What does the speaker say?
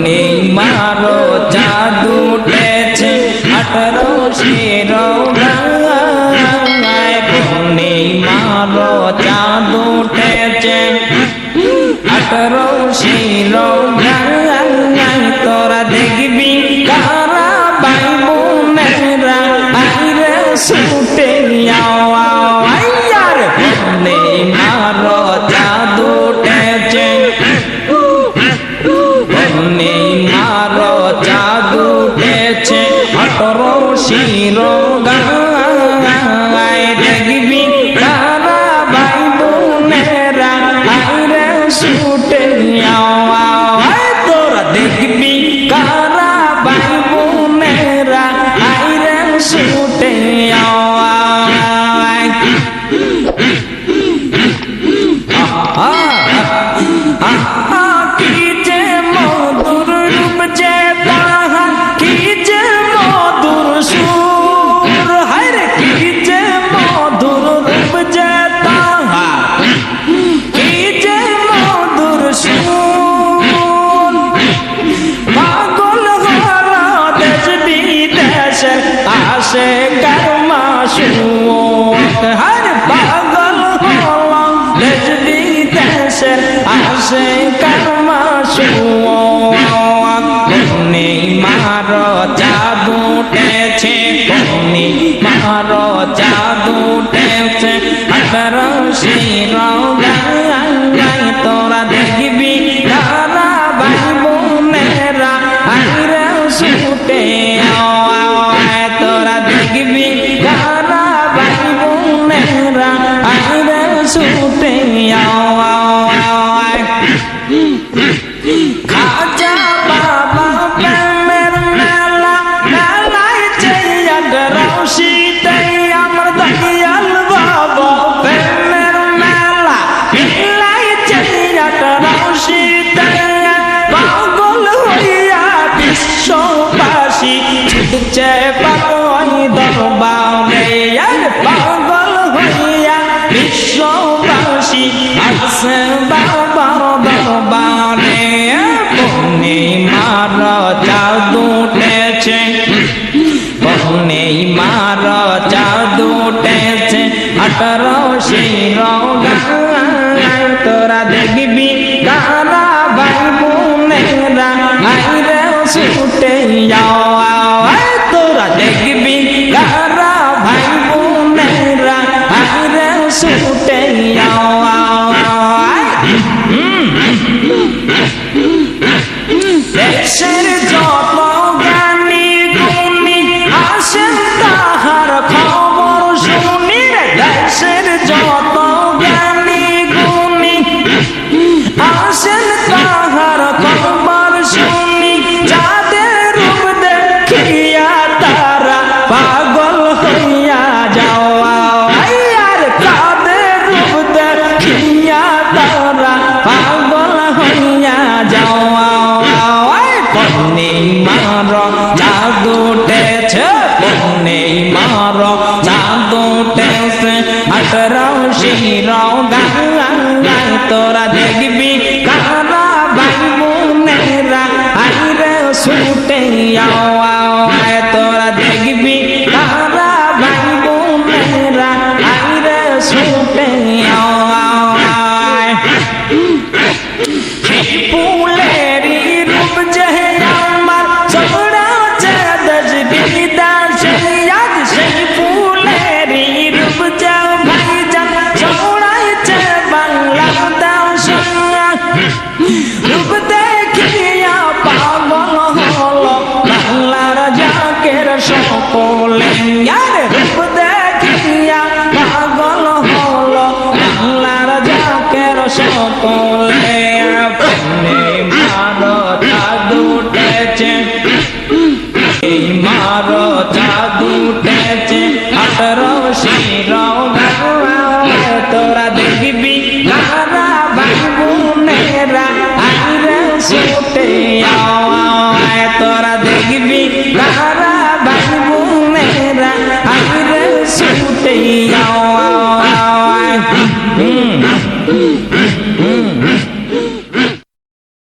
নেই মারো জাদু উঠেছে 18 শিরোগায় নেই মারো জাদু উঠেছে 18 শিরোগায় তোরা দেখবি কারা ভাই বোনেরা আইরে ছুটে আয়ার নেই মারো জাদু উঠেছে নেই মারো জাদু উঠেছে 18 শিরোগায় দেখবি কারা ভাই বোনেরা আইরে ছুটে তোরা দেখবি কারা ভাই বোনেরা আইরে ছুটে কি যে মধুর রূপ যে তাহা কি যে মধুর সুর হায়রে কি যে মধুর রূপ যে তাহা কি যে মধুর সুর পাগল হরা দেশ বিদেশে আসে কর্মা সুর হায়রে পাগল হরা দেশ বিদেশে আসে কর্মা সুর নেই মারো জাদু উঠেছে মারো জাদু উঠেছে 18 শিরোগায় তোরা দেখবি কারা ভাই বোনেরা আইরে ছুটে তোরা দেখবি কারা ভাই বোনেরা আইরে ছুটে খাজা বাবা প্রেমের মেলা মেলায় চেয়ার রশিদে আমার দয়াল বাবা প্রেমের মেলা মেলায় চেয়ার রশিদে পাগল হইয়া বিশ্ববাসী ছুটছে পাগল দরবারে পাগল হইয়া বিশ্ববাসী আসে বাবার দরবারে নেই মারো জাদু উঠেছে নেই মারো জাদু উঠেছে 18 শিরোগায় তোরা দেখবি কারা ভাই বোনেরা আইরে ছুটে তোরা দেখবি কারা ভাই বোনেরা আইরে ছুটে দেশের যত জ্ঞানী গুণী আসেন তাহার খবর শুনি দেশের যত জ্ঞানী গুণী আসেন তাহার খবর শুনি যাদের রূপ দেখিয়া তারা পাগল হইয়া যাওয়া আর তাদের রূপ দেখিয়া তারা পাগল হইয়া যাওয়া নেই মারো জাদু উঠেছে নেই মারো জাদু উঠেছে 18 শিরোগায় তোরা দেখবি কারা ভাই বোনেরা আইরে ছুটে তোরা দেখবি কারা ভাই বোনেরা আইরে ছুটে ফুলেরি রূপ যে আমার ছড়াছে দেশ বিদেশে আজ সেই ফুলেরি রূপ যে ভাইজান ছড়াইছে বাংলাদেশে রূপ দেখিয়া পাগল হলো বাংলার জাকের সকলে রূপ দেখিয়া পাগল হলো বাংলার জাকের সকলে মারো জাদু উঠেছে মারো জাদু উঠেছে 18 শিরোগায় তোরা দেখবি কারা ভাই বোনেরা আইরে ছুটে তোরা